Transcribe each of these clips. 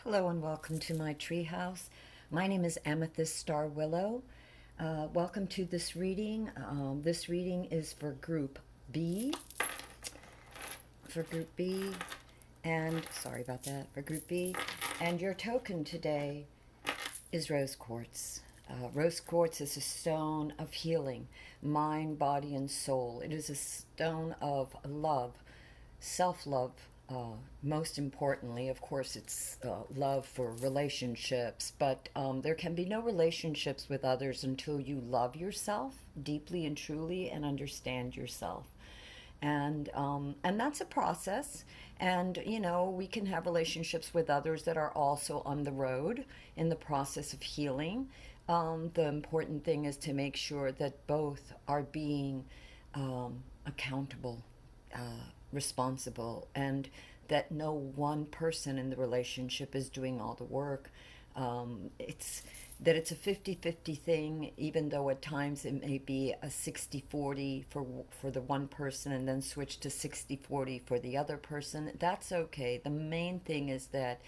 Hello and welcome to my treehouse. My name is Amethyst Star Willow. Welcome to this reading. This reading is for Group B. For Group B, and sorry about that, for Group B. And your token today is Rose Quartz. Rose Quartz is a stone of healing, mind, body, and soul. It is a stone of love, self-love. Most importantly, of course, it's love for relationships, but there can be no relationships with others until you love yourself deeply and truly and understand yourself. And that's a process. And we can have relationships with others that are also on the road in the process of healing. The important thing is to make sure that both are being accountable, responsible, and that no one person in the relationship is doing all the work. It's a 50-50 thing, even though at times it may be a 60-40 for the one person and then switch to 60-40 for the other person. That's okay. The main thing is that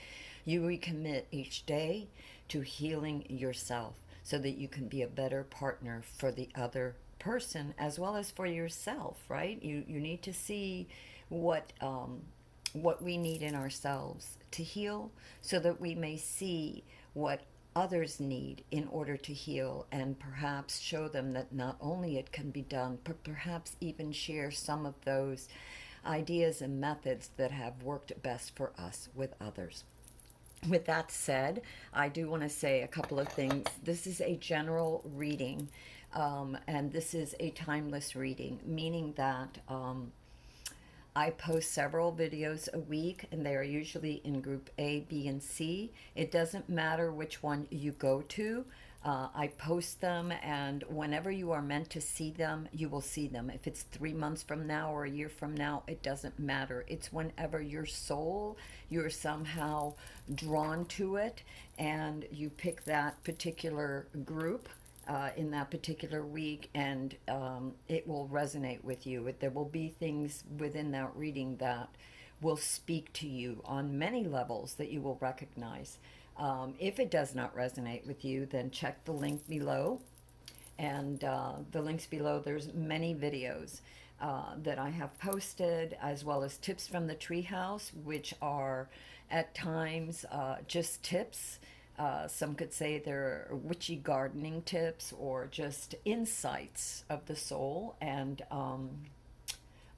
you recommit each day to healing yourself so that you can be a better partner for the other person as well as for yourself, right? You need to see what we need in ourselves to heal so that we may see what others need in order to heal, and perhaps show them that not only it can be done, but perhaps even share some of those ideas and methods that have worked best for us with others. With that said, I do want to say a couple of things. This is a general reading, and this is a timeless reading, meaning that I post several videos a week, and they are usually in group A, B, and C. It doesn't matter which one you go to. I post them, and whenever you are meant to see them, you will see them. If it's 3 months from now or a year from now, it doesn't matter. It's whenever your soul, you're somehow drawn to it, and you pick that particular group in that particular week, and it will resonate with you. There will be things within that reading that will speak to you on many levels that you will recognize. If it does not resonate with you, then check the link below. And the links below, there's many videos that I have posted, as well as tips from the treehouse, which are at times just tips. Some could say they're witchy gardening tips or just insights of the soul, and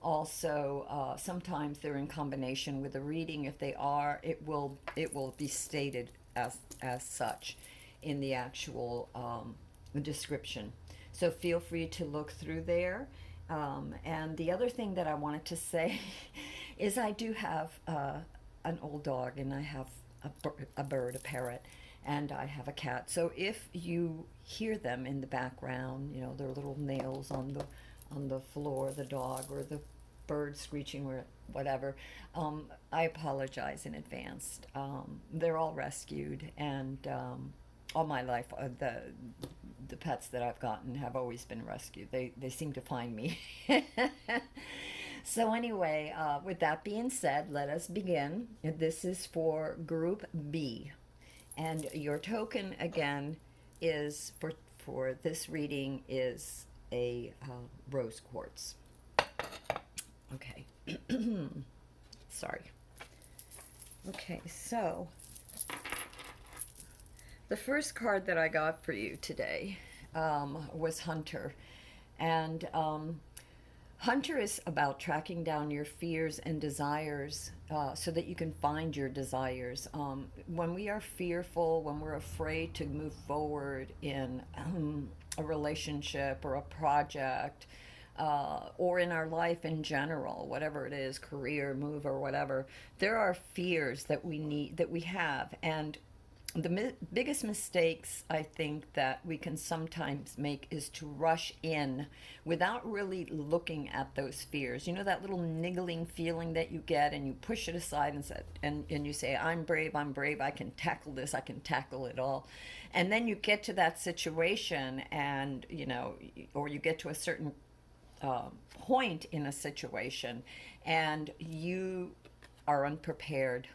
also sometimes they're in combination with a reading. If they are, it will be stated as such in the actual description. So feel free to look through there. And the other thing that I wanted to say is I do have an old dog, and I have a bird, a parrot, and I have a cat. So if you hear them in the background, their little nails on the floor, the dog or the bird screeching or whatever, I apologize in advance. They're all rescued, and all my life, the pets that I've gotten have always been rescued. They seem to find me. So anyway, with that being said, let us begin. This is for Group B. And your token, again, is for this reading is a rose quartz. Okay. Sorry. Okay, so the first card that I got for you today was Hunter. And Hunter is about tracking down your fears and desires so that you can find your desires. When we are fearful, when we're afraid to move forward in a relationship or a project, or in our life in general, whatever it is, career, move, or whatever, there are fears that we have. And the biggest mistakes I think that we can sometimes make is to rush in without really looking at those fears. That little niggling feeling that you get, and you push it aside and you say, I'm brave, I can tackle this, I can tackle it all. And then you get to that situation, and or you get to a certain point in a situation, and you are unprepared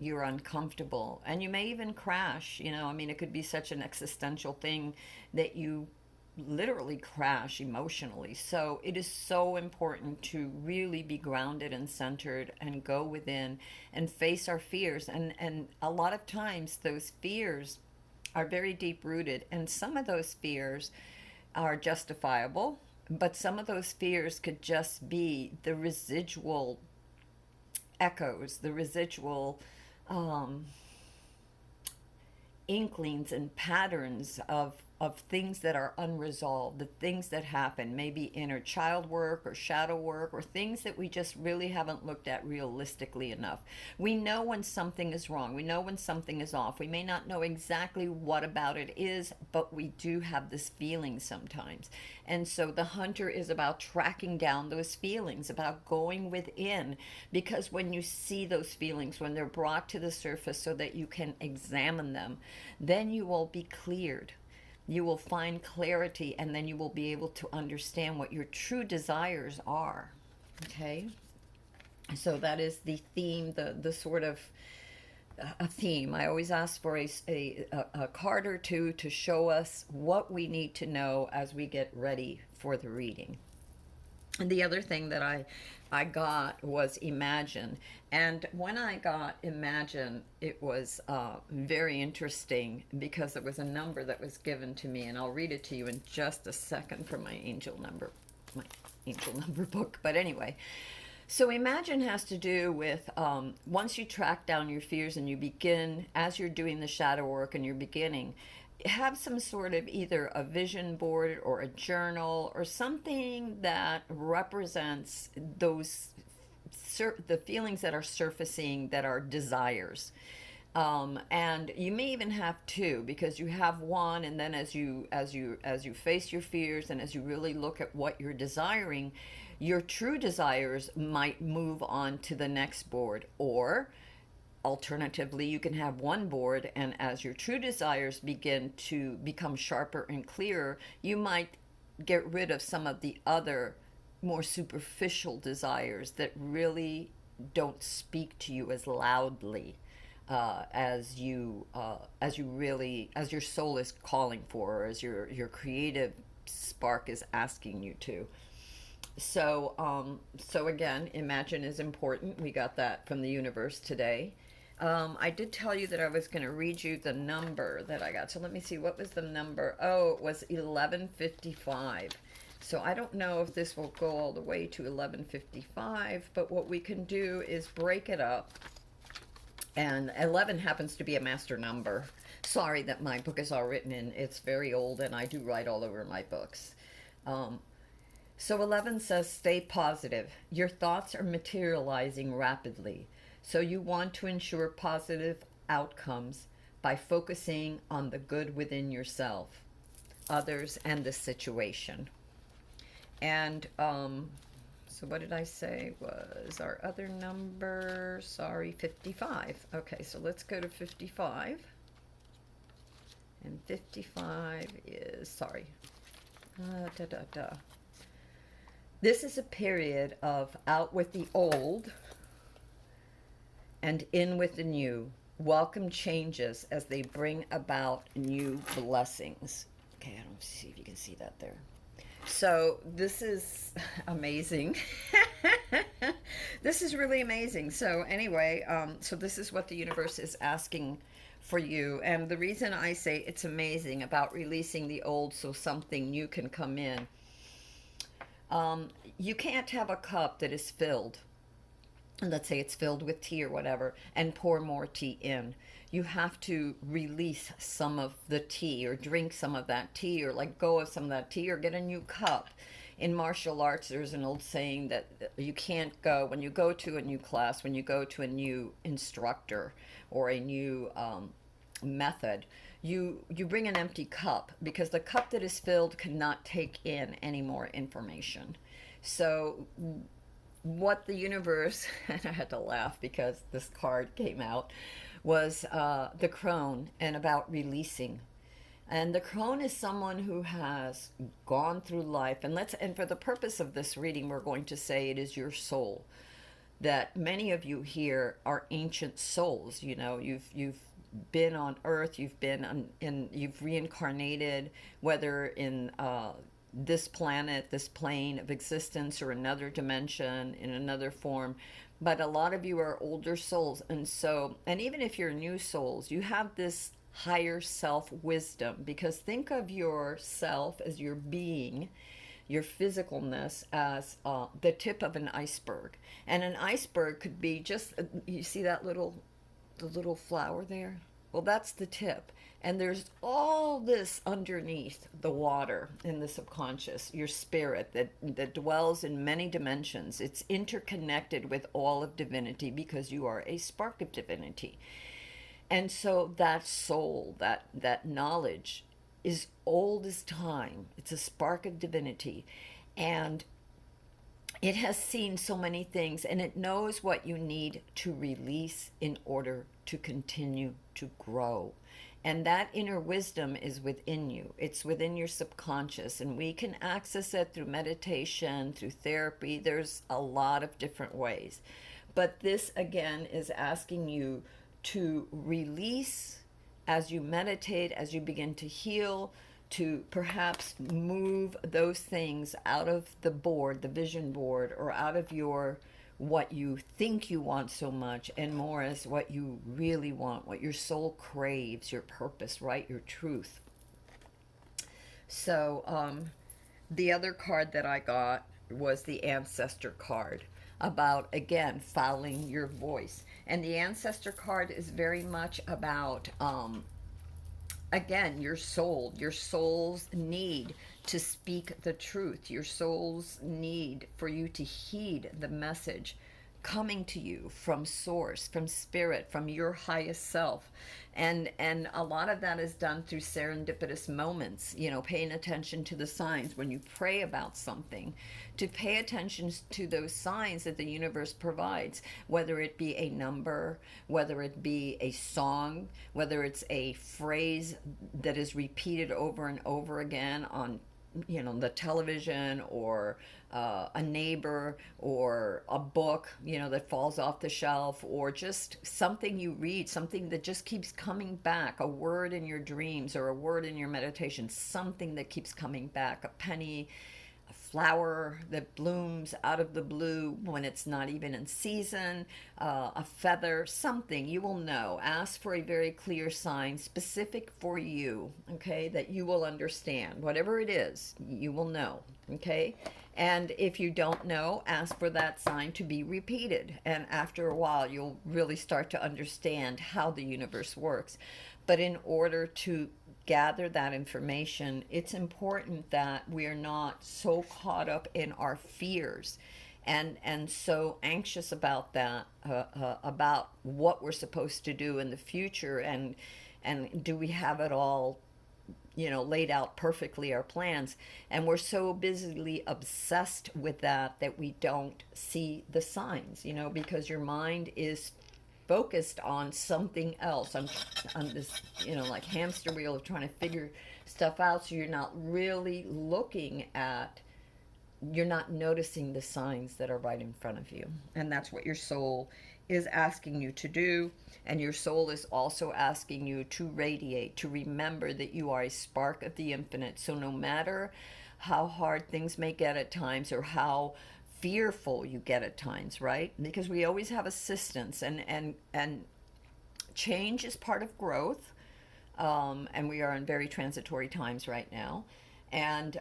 you're uncomfortable, and you may even crash. I mean, it could be such an existential thing that you literally crash emotionally. So it is so important to really be grounded and centered and go within and face our fears. And a lot of times those fears are very deep rooted, and some of those fears are justifiable, but some of those fears could just be the residual echoes, the residual um, inklings and patterns of things that are unresolved, the things that happen, maybe inner child work or shadow work, or things that we just really haven't looked at realistically enough. We know when something is wrong. We know when something is off. We may not know exactly what about it is, but we do have this feeling sometimes. And so the hunter is about tracking down those feelings, about going within, because when you see those feelings, when they're brought to the surface so that you can examine them, then you will be cleared. You will find clarity, and then you will be able to understand what your true desires are. Okay? So that is the theme, the sort of a theme. I always ask for a card or two to show us what we need to know as we get ready for the reading. And the other thing that I got was Imagine. And when I got Imagine, it was very interesting because it was a number that was given to me. And I'll read it to you in just a second from my angel number book. But anyway, so Imagine has to do with once you track down your fears and you begin, as you're doing the shadow work and you're beginning, have some sort of either a vision board or a journal or something that represents those the feelings that are surfacing that are desires. And you may even have two, because you have one, and then as you face your fears and as you really look at what you're desiring, your true desires might move on to the next board. Or alternatively, you can have one board, and as your true desires begin to become sharper and clearer, you might get rid of some of the other more superficial desires that really don't speak to you as loudly as your soul is calling for, or as your creative spark is asking you to. So again, Imagine is important. We got that from the universe today. I did tell you that I was going to read you the number that I got. So let me see, what was the number? Oh, it was 1155. So I don't know if this will go all the way to 1155, but what we can do is break it up. And 11 happens to be a master number. Sorry that my book is all written in. It's very old, and I do write all over my books. So 11 says, stay positive. Your thoughts are materializing rapidly. So you want to ensure positive outcomes by focusing on the good within yourself, others, and the situation. And so what did I say was our other number? Sorry, 55. Okay, so let's go to 55. And 55 is, sorry. This is a period of out with the old and in with the new. Welcome changes as they bring about new blessings. Okay, I don't see if you can see that there. So this is amazing. This is really amazing. So anyway, so this is what the universe is asking for you. And the reason I say it's amazing about releasing the old so something new can come in. You can't have a cup that is filled, let's say it's filled with tea or whatever, and pour more tea in. You have to release some of the tea, or drink some of that tea, or let go of some of that tea, or get a new cup. In martial arts, there's an old saying that you can't go, when you go to a new class, when you go to a new instructor or a new method, you bring an empty cup, because the cup that is filled cannot take in any more information. So what the universe, and I had to laugh because this card came out, was the crone, and about releasing. And the crone is someone who has gone through life, and for the purpose of this reading, we're going to say it is your soul. that many of you here are ancient souls. You know, you've been on Earth, you've been you've reincarnated, whether in this planet, this plane of existence, or another dimension in another form. But a lot of you are older souls, and so, and even if you're new souls, you have this higher self wisdom, because think of yourself as your being, your physicalness, as the tip of an iceberg. And an iceberg could be just, you see that the little flower there? Well, that's the tip. And there's all this underneath the water in the subconscious, your spirit that dwells in many dimensions. It's interconnected with all of divinity because you are a spark of divinity. And so that soul, that knowledge is old as time. It's a spark of divinity. And it has seen so many things, and it knows what you need to release in order to continue to grow. And that inner wisdom is within you. It's within your subconscious, and we can access it through meditation, through therapy. There's a lot of different ways. But this, again, is asking you to release as you meditate, as you begin to heal, to perhaps move those things out of the board, the vision board, or out of your what you think you want so much, and more as what you really want, what your soul craves, your purpose, right? Your truth. So the other card that I got was the ancestor card, about, again, following your voice. And the ancestor card is very much about again, your soul's need to speak the truth, your soul's need for you to heed the message coming to you from source, from spirit, from your highest self. And a lot of that is done through serendipitous moments, you know, paying attention to the signs when you pray about something, to pay attention to those signs that the universe provides, whether it be a number, whether it be a song, whether it's a phrase that is repeated over and over again on, you know, the television, or a neighbor, or a book, you know, that falls off the shelf, or just something you read, something that just keeps coming back, a word in your dreams, or a word in your meditation, something that keeps coming back, a penny, a flower that blooms out of the blue when it's not even in season, a feather, something you will know. Ask for a very clear sign specific for you, okay, that you will understand. Whatever it is, you will know, okay? And if you don't know, ask for that sign to be repeated. And after a while, you'll really start to understand how the universe works. But in order to gather that information, it's important that we are not so caught up in our fears and so anxious about that, about what we're supposed to do in the future, and do we have it all, you know, laid out perfectly, our plans. And we're so busily obsessed with that we don't see the signs, you know, because your mind is focused on something else, on this, you know, like hamster wheel of trying to figure stuff out. So you're not really looking at, you're not noticing the signs that are right in front of you. And that's what your soul is asking you to do. And your soul is also asking you to radiate, to remember that you are a spark of the infinite. So no matter how hard things may get at times, or how fearful you get at times, right? Because we always have assistance, and change is part of growth. And we are in very transitory times right now. And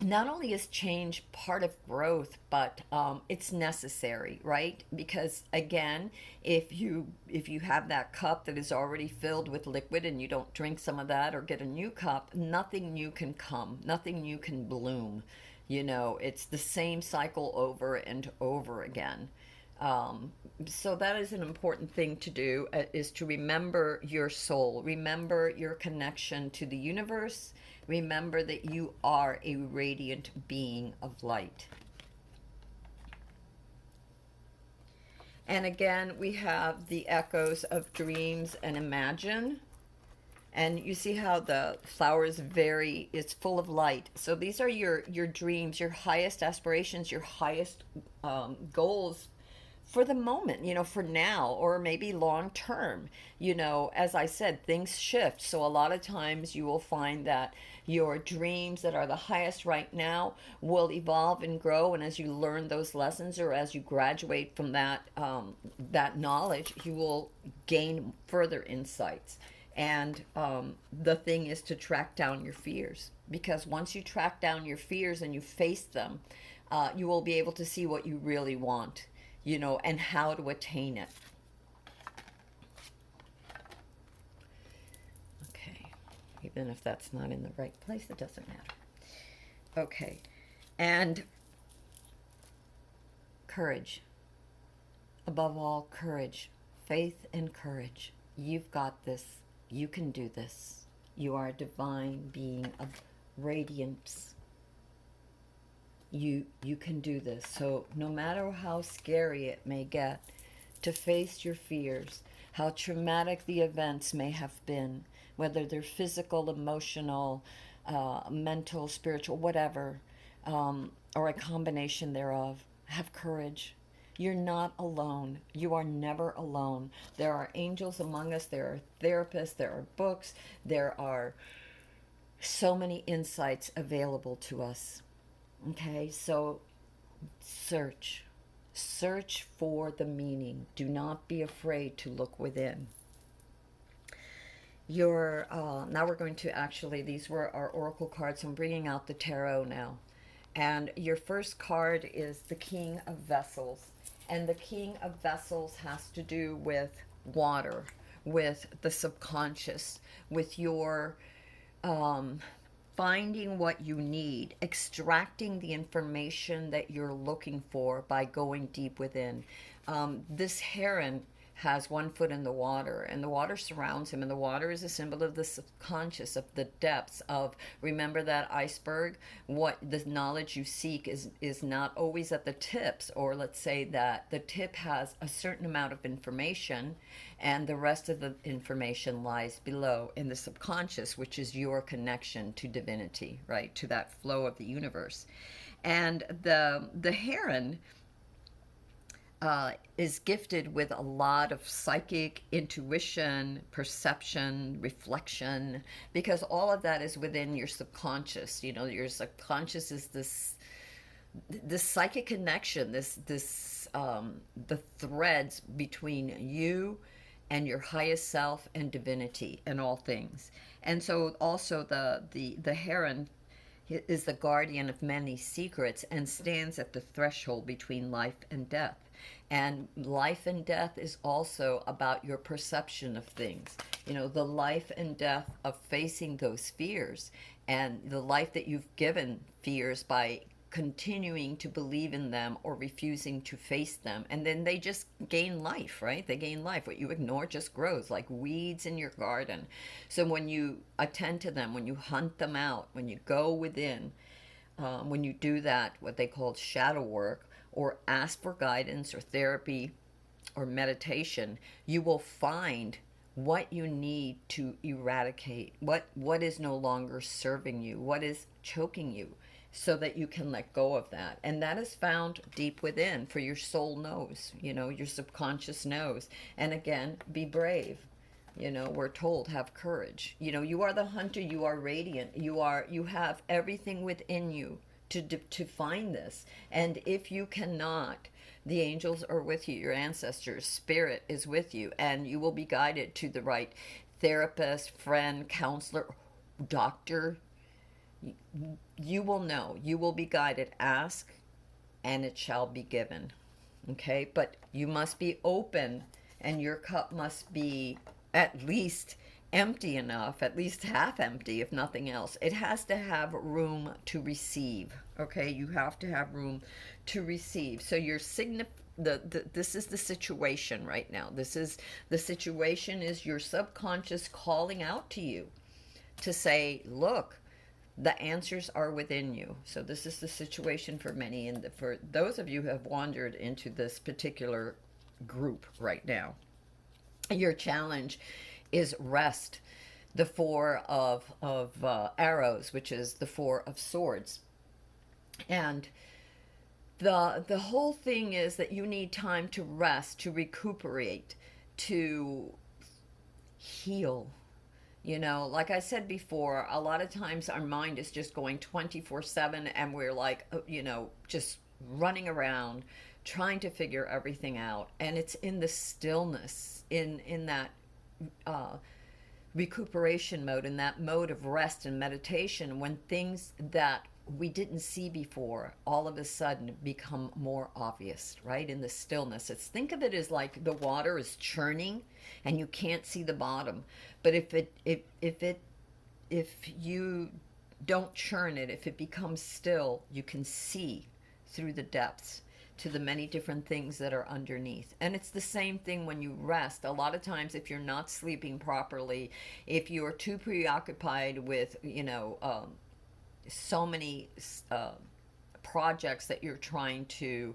not only is change part of growth, but it's necessary, right? Because again, if you have that cup that is already filled with liquid and you don't drink some of that or get a new cup, nothing new can come, nothing new can bloom. You know, it's the same cycle over and over again. So that is an important thing to do, is to remember your soul, remember your connection to the universe. Remember that you are a radiant being of light. And again, we have the echoes of dreams and imagine. And you see how the flower is it's full of light. So these are your dreams, your highest aspirations, your highest goals for the moment, for now, or maybe long term. As I said, things shift. So a lot of times you will find that your dreams that are the highest right now will evolve and grow. And as you learn those lessons, or as you graduate from that knowledge, you will gain further insights. And the thing is to track down your fears, because once you track down your fears and you face them, you will be able to see what you really want, and how to attain it. Okay, even if that's not in the right place, it doesn't matter. Okay, and courage. Above all, courage. Faith and courage. You've got this. You can do this. You are a divine being of radiance. You can do this. So no matter how scary it may get, to face your fears, how traumatic the events may have been, whether they're physical, emotional, mental, spiritual, whatever, or a combination thereof, have courage. You're not alone. You are never alone. There are angels among us. There are therapists. There are books. There are so many insights available to us. Okay, so search. Search for the meaning. Do not be afraid to look within. Now we're going to these were our oracle cards. I'm bringing out the tarot now. And your first card is the King of Vessels. And the King of Vessels has to do with water, with the subconscious, with your finding what you need, extracting the information that you're looking for by going deep within. This heron has one foot in the water, and the water surrounds him, and the water is a symbol of the subconscious, of the depths of, remember that iceberg, what the knowledge you seek is not always at the tips, or let's say that the tip has a certain amount of information and the rest of the information lies below in the subconscious, which is your connection to divinity, right, to that flow of the universe. And the heron is gifted with a lot of psychic intuition, perception, reflection, because all of that is within your subconscious. Your subconscious is this psychic connection, the threads between you and your highest self and divinity and all things. And so also the heron is the guardian of many secrets and stands at the threshold between life and death. And life and death is also about your perception of things. The life and death of facing those fears, and the life that you've given fears by continuing to believe in them or refusing to face them. And then they just gain life, right? They gain life. What you ignore just grows like weeds in your garden. So when you attend to them, when you hunt them out, when you go within, when you do that, what they call shadow work, or ask for guidance or therapy or meditation, you will find what you need to eradicate, what is no longer serving you, what is choking you, so that you can let go of that. And that is found deep within, for your soul knows, your subconscious knows. And again, be brave. We're told, have courage. You are the hunter, you are radiant, you have everything within you to find this. And if you cannot, the angels are with you, your ancestors, spirit is with you, and you will be guided to the right therapist, friend, counselor, doctor. You will know, you will be guided. Ask and it shall be given. Okay, but you must be open, and your cup must be at least empty enough, at least half empty, if nothing else. It has to have room to receive. Okay, you have to have room to receive. So your this is the situation right now. The situation is your subconscious calling out to you to say, look, the answers are within you. So this is the situation for many, and for those of you who have wandered into this particular group right now, your challenge is rest. The Four of Arrows, which is the Four of Swords. And The whole thing is that you need time to rest, to recuperate, to heal. You know, like I said before, a lot of times our mind is just going 24/7, and we're like, just running around trying to figure everything out. And it's in the stillness, in that uh, recuperation mode, in that mode of rest and meditation, when things that we didn't see before all of a sudden become more obvious, right? In the stillness. It's, think of it as like the water is churning and you can't see the bottom. But if you don't churn it, if it becomes still, you can see through the depths to the many different things that are underneath. And it's the same thing when you rest. A lot of times, if you're not sleeping properly, if you're too preoccupied with, so many projects that you're trying to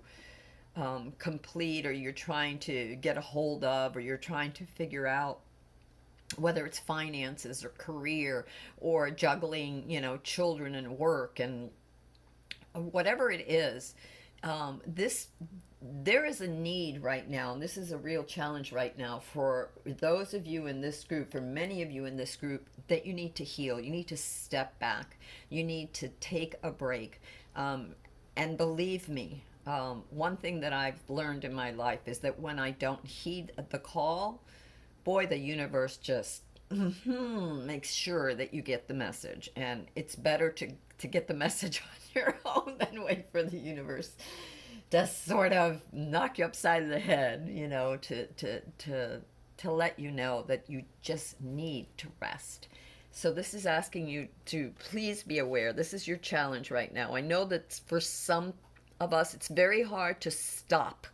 complete, or you're trying to get a hold of, or you're trying to figure out, whether it's finances or career or juggling, children and work and whatever it is, this there is a need right now, and this is a real challenge right now for those of you in this group, for many of you in this group, that you need to heal. You need to step back. You need to take a break. And believe me, one thing that I've learned in my life is that when I don't heed the call, boy, the universe just makes sure that you get the message. And it's better to get the message on your own than wait for the universe to sort of knock you upside of the head, to let you know that you just need to rest. So this is asking you to please be aware. This is your challenge right now. I know that for some of us, it's very hard to stop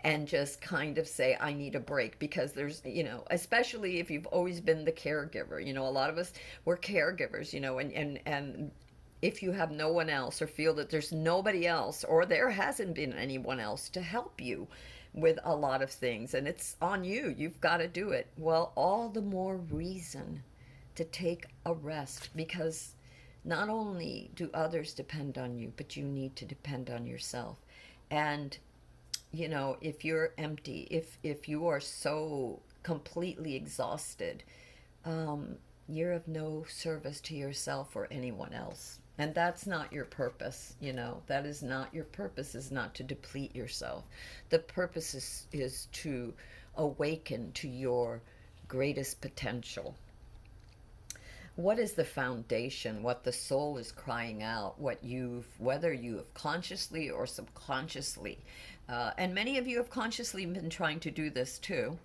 and just kind of say, I need a break, because there's, especially if you've always been the caregiver, a lot of us, we're caregivers, and if you have no one else, or feel that there's nobody else, or there hasn't been anyone else to help you with a lot of things, and it's on you, you've got to do it. Well, all the more reason to take a rest, because not only do others depend on you, but you need to depend on yourself. And if you're empty, if you are so completely exhausted, you're of no service to yourself or anyone else. And that's not your purpose. That is not your purpose, is not to deplete yourself. The purpose is to awaken to your greatest potential. What is the foundation, what the soul is crying out, whether you have consciously or subconsciously, and many of you have consciously been trying to do this too.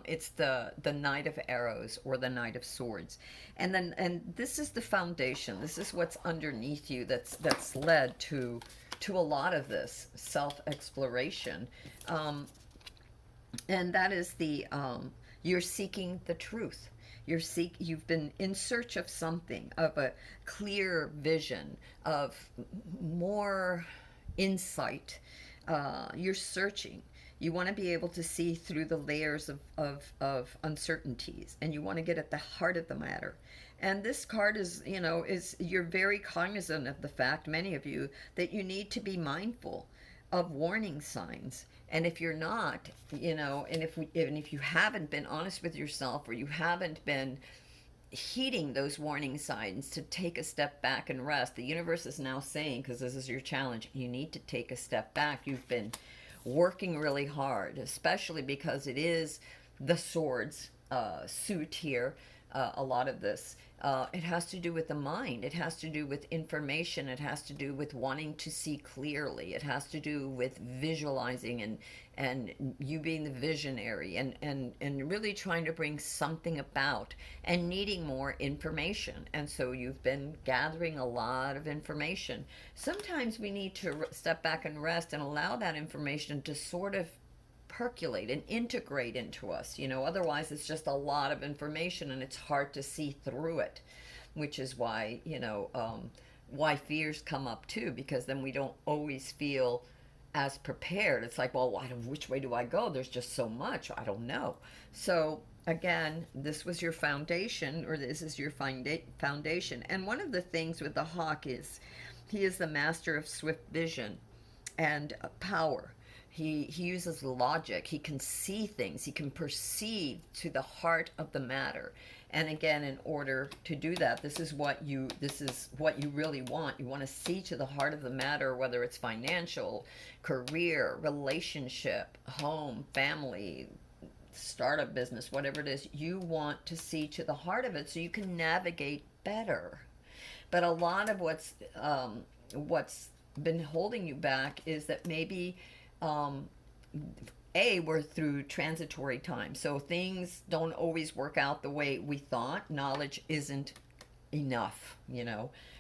It's the Knight of Arrows, or the Knight of Swords, and this is the foundation. This is what's underneath you that's led to a lot of this self exploration, and that is you're seeking the truth. You've been in search of something, of a clear vision, of more insight. You're searching. You want to be able to see through the layers of uncertainties, and you want to get at the heart of the matter. And this card is you're very cognizant of the fact, many of you, that you need to be mindful of warning signs. And if you're not, and if you haven't been honest with yourself, or you haven't been heeding those warning signs to take a step back and rest, the universe is now saying, because this is your challenge, you need to take a step back. You've been working really hard, especially because it is the swords suit here. A lot of this, it has to do with the mind. It has to do with information. It has to do with wanting to see clearly. It has to do with visualizing and you being the visionary, and really trying to bring something about, and needing more information. And so you've been gathering a lot of information. Sometimes we need to step back and rest and allow that information to sort of percolate and integrate into us. Otherwise it's just a lot of information and it's hard to see through it, which is why why fears come up too, because then we don't always feel as prepared. It's like, well, which way do I go? There's just so much, I don't know. So again, this was your foundation, or this is your foundation. And one of the things with the hawk is he is the master of swift vision. and power. He uses logic. He can see things. He can perceive to the heart of the matter. And again, in order to do that, this is what you really want. You want to see to the heart of the matter, whether it's financial, career, relationship, home, family, start a business, whatever it is. You want to see to the heart of it so you can navigate better. But a lot of what's been holding you back is that maybe um, we're through transitory time, so things don't always work out the way we thought. Knowledge isn't enough.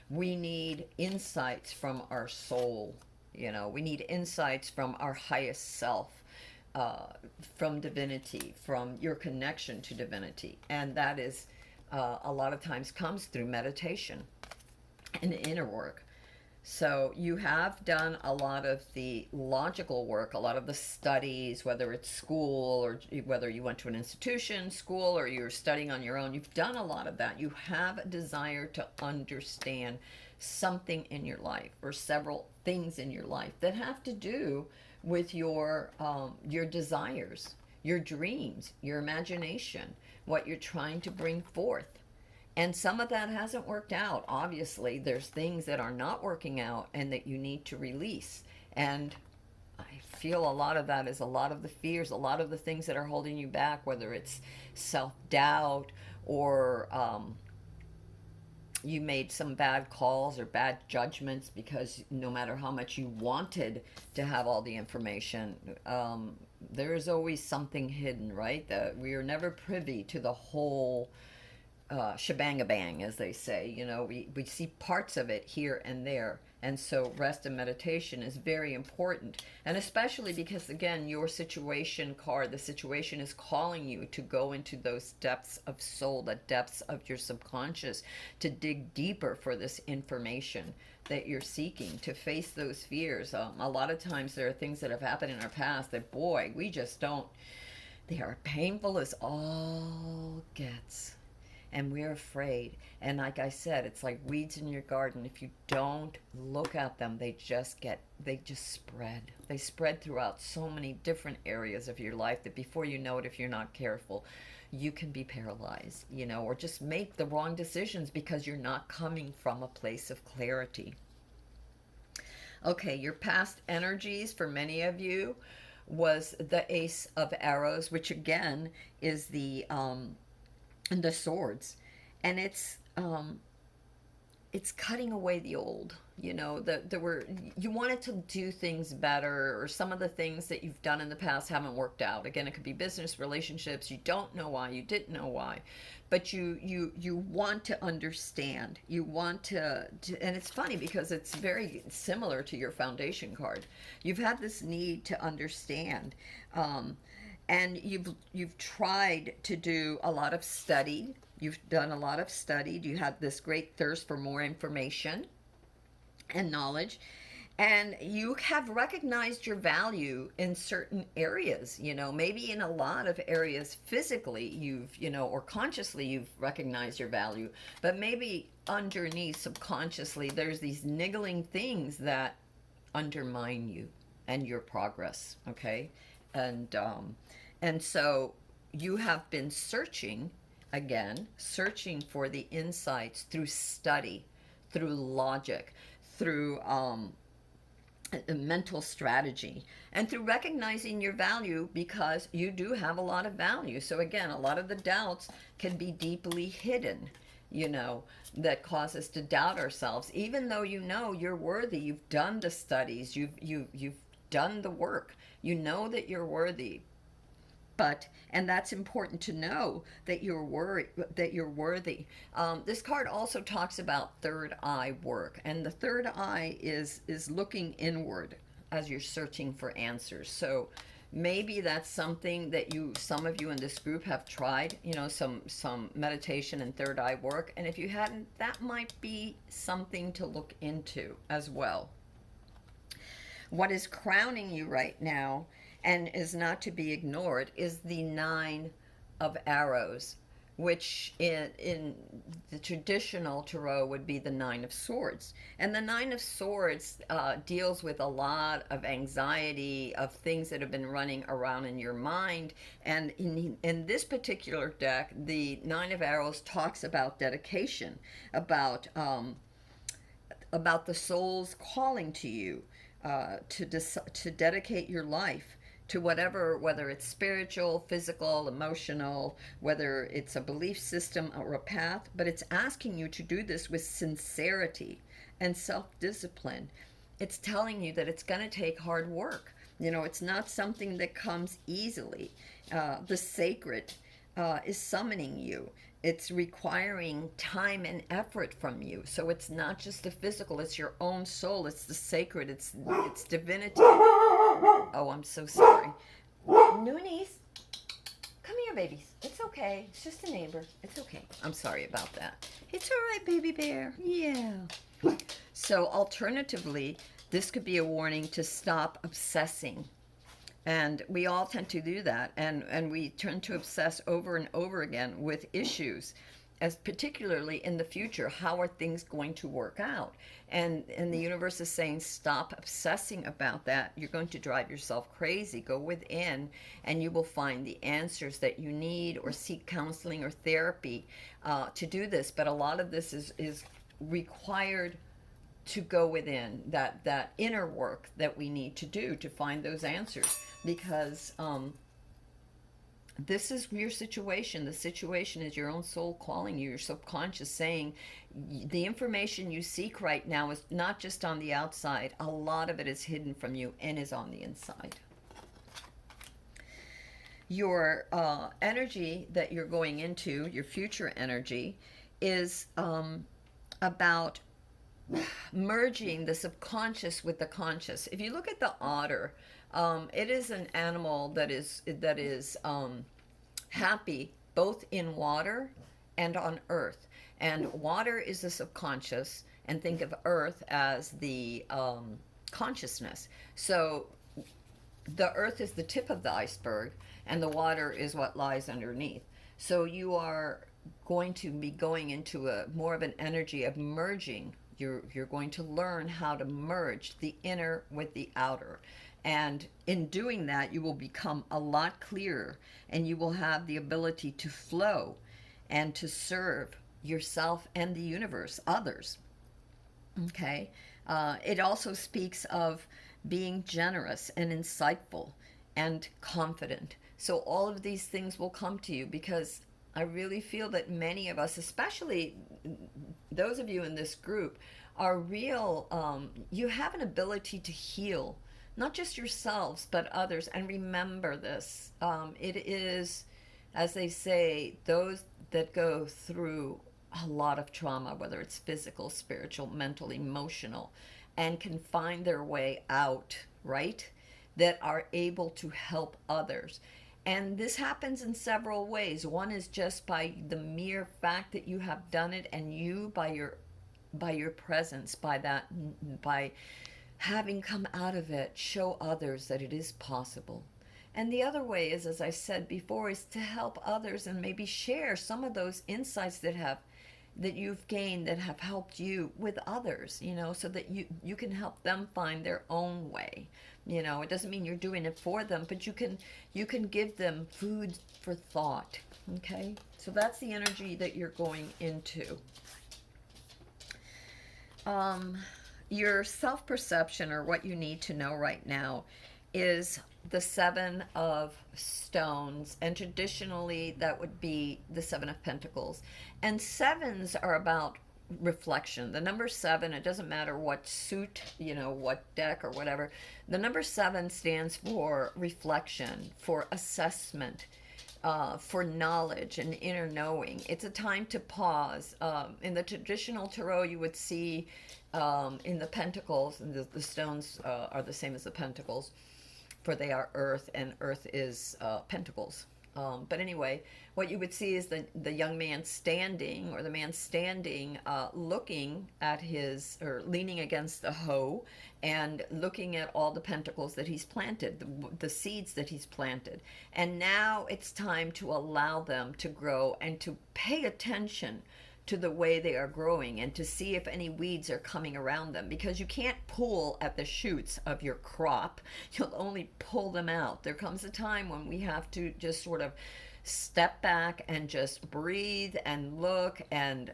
We need insights from our soul. We need insights from our highest self, from divinity, from your connection to divinity, and that is a lot of times comes through meditation and inner work. So you have done a lot of the logical work, a lot of the studies, whether it's school or whether you went to an institution, school, or you're studying on your own. You've done a lot of that. You have a desire to understand something in your life, or several things in your life that have to do with your desires, your dreams, your imagination, what you're trying to bring forth. And some of that hasn't worked out. Obviously, there's things that are not working out and that you need to release. And I feel a lot of that is a lot of the fears, a lot of the things that are holding you back, whether it's self-doubt or you made some bad calls or bad judgments because no matter how much you wanted to have all the information, there is always something hidden, right? That we are never privy to the whole shebang-a-bang, as they say. We see parts of it here and there. And so rest and meditation is very important. And especially because, again, your situation card, the situation is calling you to go into those depths of soul, the depths of your subconscious, to dig deeper for this information that you're seeking, to face those fears. A lot of times there are things that have happened in our past that, boy, we just don't, they are painful as all gets. And we're afraid. And like I said, it's like weeds in your garden. If you don't look at them, they just spread. They spread throughout so many different areas of your life that before you know it, if you're not careful, you can be paralyzed, or just make the wrong decisions because you're not coming from a place of clarity. Okay, your past energies for many of you was the Ace of Arrows, which again is the swords, and it's cutting away the old. You wanted to do things better, or some of the things that you've done in the past haven't worked out. Again, it could be business, relationships. You don't know why, you didn't know why, but you want to understand. You want to, and it's funny because it's very similar to your foundation card. You've had this need to understand. And you've tried to do a lot of study. You've done a lot of study. You have this great thirst for more information and knowledge. And you have recognized your value in certain areas, maybe in a lot of areas physically or consciously you've recognized your value. But maybe underneath, subconsciously, there's these niggling things that undermine you and your progress, okay? And so you have been searching for the insights through study, through logic, through mental strategy, and through recognizing your value, because you do have a lot of value. So again, a lot of the doubts can be deeply hidden, that cause us to doubt ourselves, even though you're worthy. You've done the studies, you've done the work. You know that you're worthy, and that's important to know, that you're worthy. This card also talks about third eye work, and the third eye is looking inward as you're searching for answers. So maybe that's something that some of you in this group have tried, some meditation and third eye work. And if you hadn't, that might be something to look into as well. What is crowning you right now, and is not to be ignored, is the 9 of Arrows. which in the traditional tarot would be the Nine of Swords. And the Nine of Swords deals with a lot of anxiety, of things that have been running around in your mind. And in this particular deck, the Nine of Arrows talks about dedication, about the soul's calling to you, to dedicate your life to whatever, whether it's spiritual, physical, emotional, whether it's a belief system or a path, but it's asking you to do this with sincerity and self-discipline. It's telling you that it's going to take hard work. You know, it's not something that comes easily. The sacred is summoning you. It's requiring time and effort from you. So it's not just the physical, it's your own soul, it's the sacred, it's divinity. Oh, I'm so sorry. Noonies, come here, babies. It's okay. It's just a neighbor. It's okay. I'm sorry about that. It's all right, baby bear. Yeah. So alternatively, this could be a warning to stop obsessing. And we all tend to do that, and we tend to obsess over and over again with issues, as particularly in the future. How are things going to work out? And the universe is saying, stop obsessing about that. You're going to drive yourself crazy. Go within, and you will find the answers that you need, or seek counseling or therapy to do this. But a lot of this is required to go within, that inner work that we need to do to find those answers, because this is your situation. The situation is your own soul calling you, your subconscious saying, the information you seek right now is not just on the outside. A lot of it is hidden from you and is on the inside. Your energy that you're going into, your future energy, is about merging the subconscious with the conscious. If you look at the otter, it is an animal that is happy both in water and on earth. And water is the subconscious, and think of earth as the consciousness. So the earth is the tip of the iceberg, and the water is what lies underneath. So you are going to be going into a more of an energy of merging. You're going to learn how to merge the inner with the outer. And in doing that, you will become a lot clearer, and you will have the ability to flow and to serve yourself and the universe, others. Okay? It also speaks of being generous and insightful and confident. So all of these things will come to you, because I really feel that many of us, especially those of you in this group, are real, you have an ability to heal, not just yourselves, but others. And remember this, it is, as they say, those that go through a lot of trauma, whether it's physical, spiritual, mental, emotional, and can find their way out, right? That are able to help others. And this happens in several ways. One is just by the mere fact that you have done it, and you, by your presence, by having come out of it, show others that it is possible. And the other way is, as I said before, is to help others and maybe share some of those insights that you've gained, that have helped you, with others, so that you can help them find their own way. It doesn't mean you're doing it for them, but you can give them food for thought. Okay? So that's the energy that you're going into. Your self-perception, or what you need to know right now, is the Seven of Stones, and traditionally that would be the Seven of Pentacles. And sevens are about reflection. The number 7, it doesn't matter what suit, what deck or whatever, the number 7 stands for reflection, for assessment, for knowledge and inner knowing. It's a time to pause. In the traditional tarot, you would see in the pentacles, and the stones are the same as the pentacles, for they are earth, and earth is pentacles. But anyway, what you would see is the young man standing, or the man standing, looking at his, or leaning against the hoe, and looking at all the pentacles that he's planted, the seeds that he's planted. And now it's time to allow them to grow and to pay attention to the way they are growing, and to see if any weeds are coming around them, because you can't pull at the shoots of your crop. You'll only pull them out. There comes a time when we have to just sort of step back and just breathe and look, and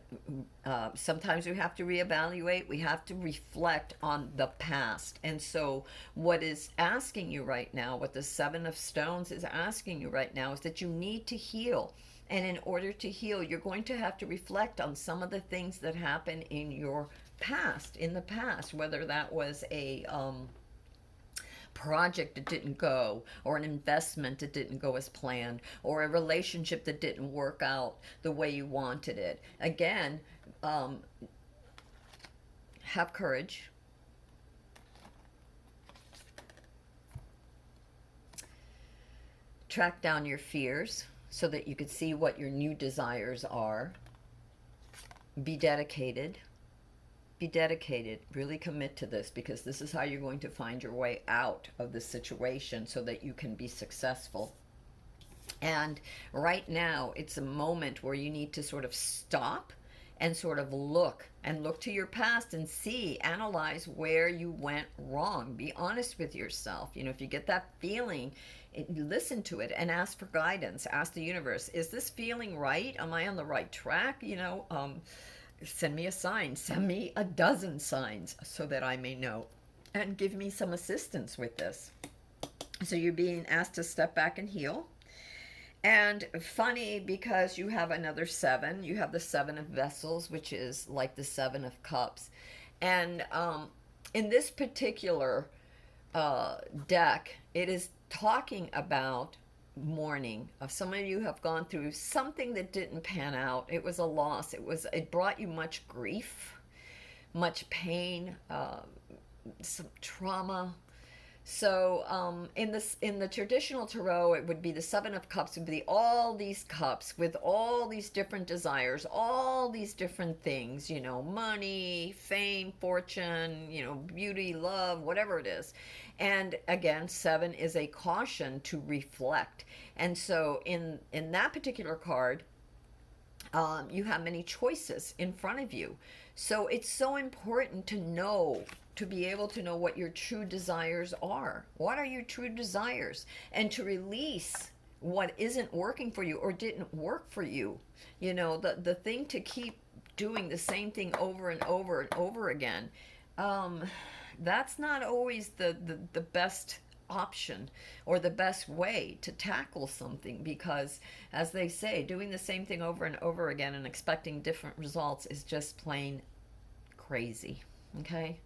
sometimes we have to reevaluate. We have to reflect on the past. And so what is asking you right now, what the Seven of Stones is asking you right now, is that you need to heal. And in order to heal, you're going to have to reflect on some of the things that happened in your past, in the past, whether that was a project that didn't go, or an investment that didn't go as planned, or a relationship that didn't work out the way you wanted it. Again, have courage. Track down your fears so that you could see what your new desires are. Be dedicated. Be dedicated. Really commit to this, because this is how you're going to find your way out of the situation so that you can be successful. And right now, it's a moment where you need to sort of stop and sort of look to your past and see, analyze where you went wrong. Be honest with yourself. You know, if you get that feeling, listen to it and ask for guidance. Ask the universe, is this feeling right? Am I on the right track? You know, send me a sign. Send me a dozen signs so that I may know, and give me some assistance with this. So you're being asked to step back and heal. And funny, because you have another seven. You have the Seven of Vessels, which is like the Seven of Cups. And in this particular deck, it is talking about mourning. Some of you have gone through something that didn't pan out. It was a loss. It brought you much grief, much pain, some trauma. So in the traditional tarot, it would be the Seven of Cups, would be all these cups with all these different desires, all these different things, you know, money, fame, fortune, you know, beauty, love, whatever it is. And again, seven is a caution to reflect. And so in that particular card, you have many choices in front of you. So it's so important to know, to be able to know what your true desires are. What are your true desires? And to release what isn't working for you or didn't work for you. You know, the thing to keep doing the same thing over and over and over again, that's not always the best option or the best way to tackle something, because as they say, doing the same thing over and over again and expecting different results is just plain crazy. Okay,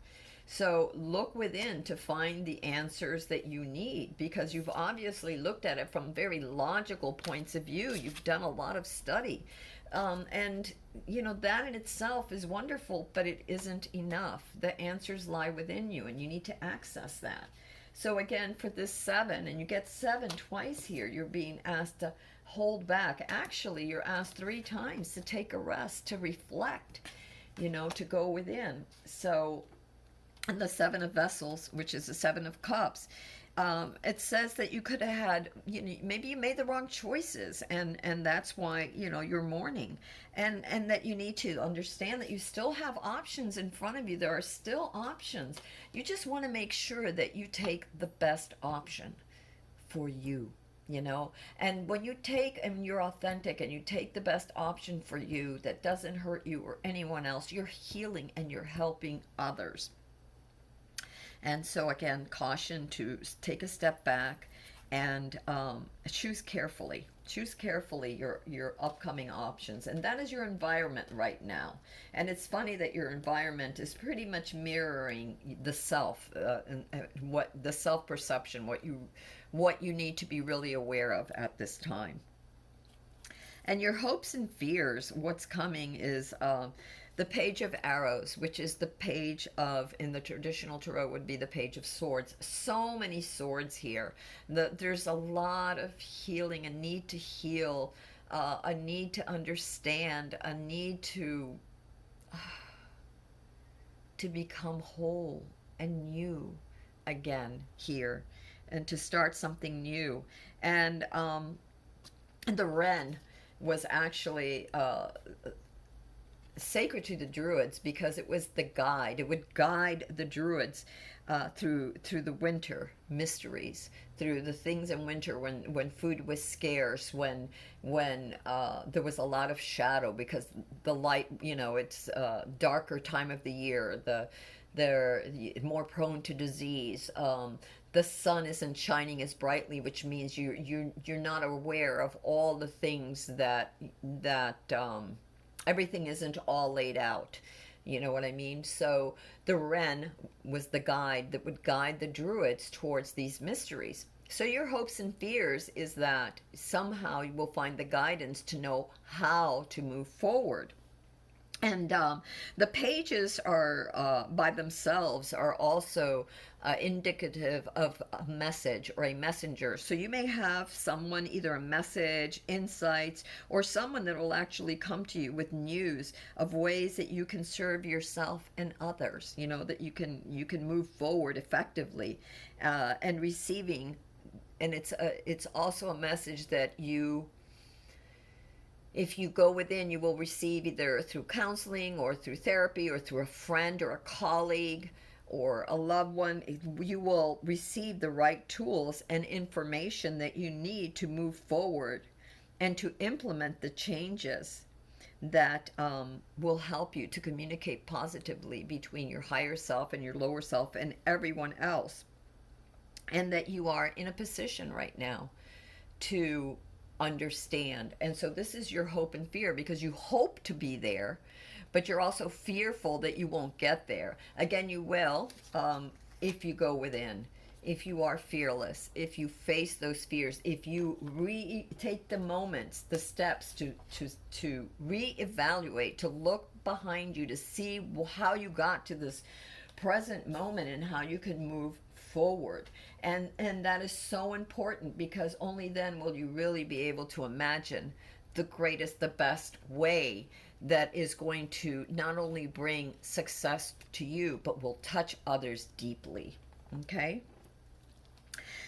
so look within to find the answers that you need, because you've obviously looked at it from very logical points of view. You've done a lot of study, and you know, that in itself is wonderful, but it isn't enough. The answers lie within you, and you need to access that. So again, for this seven, and you get seven twice here, you're being asked to hold back. Actually, you're asked 3 times to take a rest, to reflect, you know, to go within. So, and the Seven of Vessels, which is the Seven of Cups, it says that you could have had, you know, maybe you made the wrong choices, and that's why, you know, you're mourning, and that you need to understand that you still have options in front of you. There are still options. You just want to make sure that you take the best option for you, you know. And when you take, and you're authentic, and you take the best option for you that doesn't hurt you or anyone else, you're healing and you're helping others. And so again, caution to take a step back and choose carefully. Choose carefully your upcoming options. And that is your environment right now. And it's funny that your environment is pretty much mirroring the self, and what the self-perception, what you need to be really aware of at this time. And your hopes and fears, what's coming is the Page of Arrows, which is the page of, in the traditional tarot, would be the Page of Swords. So many swords here. There's a lot of healing, a need to heal, a need to understand, a need to become whole and new again here, and to start something new. And the wren was actually sacred to the Druids because it was the guide. It would guide the Druids through the winter mysteries, through the things in winter when food was scarce, when there was a lot of shadow because the light, it's darker time of the year. They're more prone to disease. The sun isn't shining as brightly, which means you're not aware of all the things that everything isn't all laid out. You know what I mean? So the wren was the guide that would guide the druids towards these mysteries. So your hopes and fears is that somehow you will find the guidance to know how to move forward. And the pages are by themselves are also indicative of a message or a messenger. So you may have someone, either a message, insights, or someone that will actually come to you with news of ways that you can serve yourself and others. That you can move forward effectively, and receiving. And it's also a message that if you go within, you will receive either through counseling or through therapy or through a friend or a colleague or a loved one. You will receive the right tools and information that you need to move forward and to implement the changes that will help you to communicate positively between your higher self and your lower self and everyone else. And that you are in a position right now to understand. And so this is your hope and fear, because you hope to be there, but you're also fearful that you won't get there. Again, you will, if you go within, if you are fearless, if you face those fears, if you take the moments, the steps to reevaluate, to look behind you, to see how you got to this present moment and how you can move forward. And that is so important, because only then will you really be able to imagine the greatest, the best way that is going to not only bring success to you, but will touch others deeply. Okay?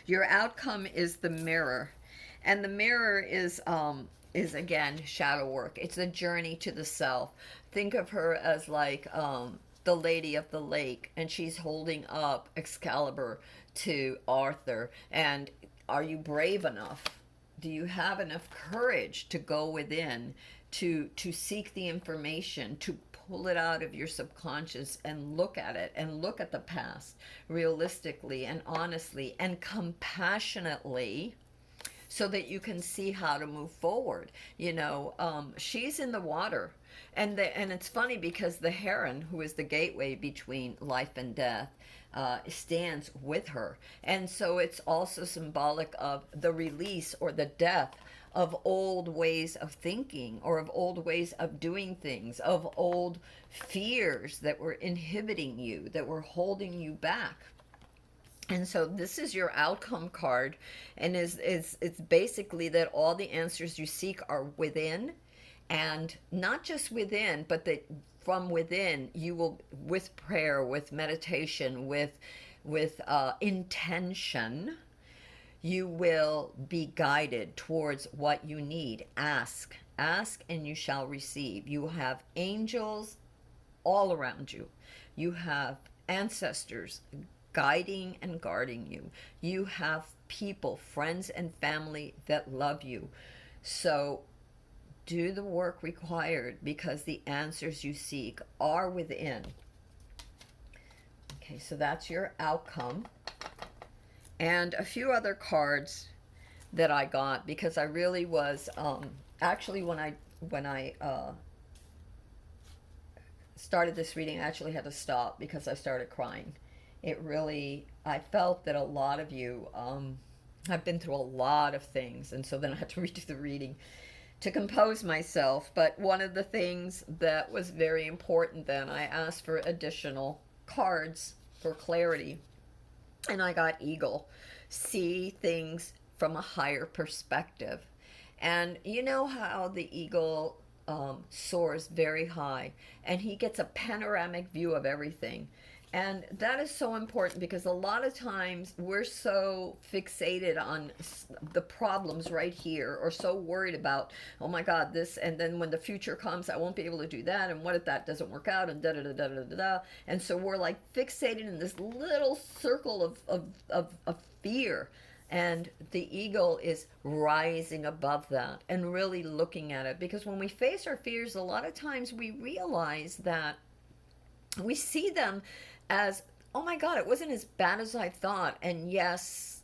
Your outcome is the mirror. And the mirror is again shadow work. It's a journey to the self. Think of her as like the Lady of the Lake, and she's holding up Excalibur to Arthur. And are you brave enough? Do you have enough courage to go within, to seek the information, to pull it out of your subconscious and look at it, and look at the past realistically and honestly and compassionately, so that you can see how to move forward? She's in the water. And it's funny because the heron, who is the gateway between life and death, stands with her. And so it's also symbolic of the release or the death of old ways of thinking, or of old ways of doing things, of old fears that were inhibiting you, that were holding you back. And so this is your outcome card, and it's basically that all the answers you seek are within. And not just within, but that from within you will, with prayer, with meditation, with intention, you will be guided towards what you need. Ask and you shall receive. You have angels all around you. You have ancestors guiding and guarding you. You have people, friends and family that love you. So do the work required, because the answers you seek are within. Okay, so that's your outcome. And a few other cards that I got, because I really was actually when I started this reading, I actually had to stop because I started crying. I felt that a lot of you have been through a lot of things, and so then I had to redo the reading. to compose myself. But one of the things that was very important then, I asked for additional cards for clarity, and I got eagle. See things from a higher perspective. And you know how the eagle soars very high and he gets a panoramic view of everything. And that is so important because a lot of times we're so fixated on the problems right here, or so worried about, oh my God, this, and then when the future comes, I won't be able to do that. And what if that doesn't work out? And da da da da da da da. And so we're like fixated in this little circle of fear. And the eagle is rising above that and really looking at it. Because when we face our fears, a lot of times we realize that we see them as, oh my God, it wasn't as bad as I thought. And yes,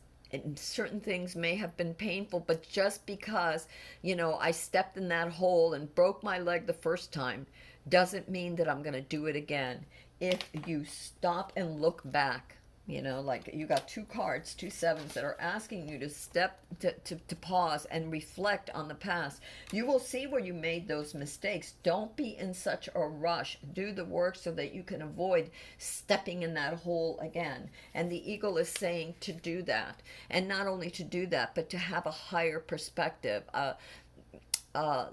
certain things may have been painful, but just because, I stepped in that hole and broke my leg the first time doesn't mean that I'm going to do it again. If you stop and look back, like you got two cards, two sevens that are asking you to step, to pause and reflect on the past. You will see where you made those mistakes. Don't be in such a rush. Do the work so that you can avoid stepping in that hole again. And the eagle is saying to do that. And not only to do that, but to have a higher perspective.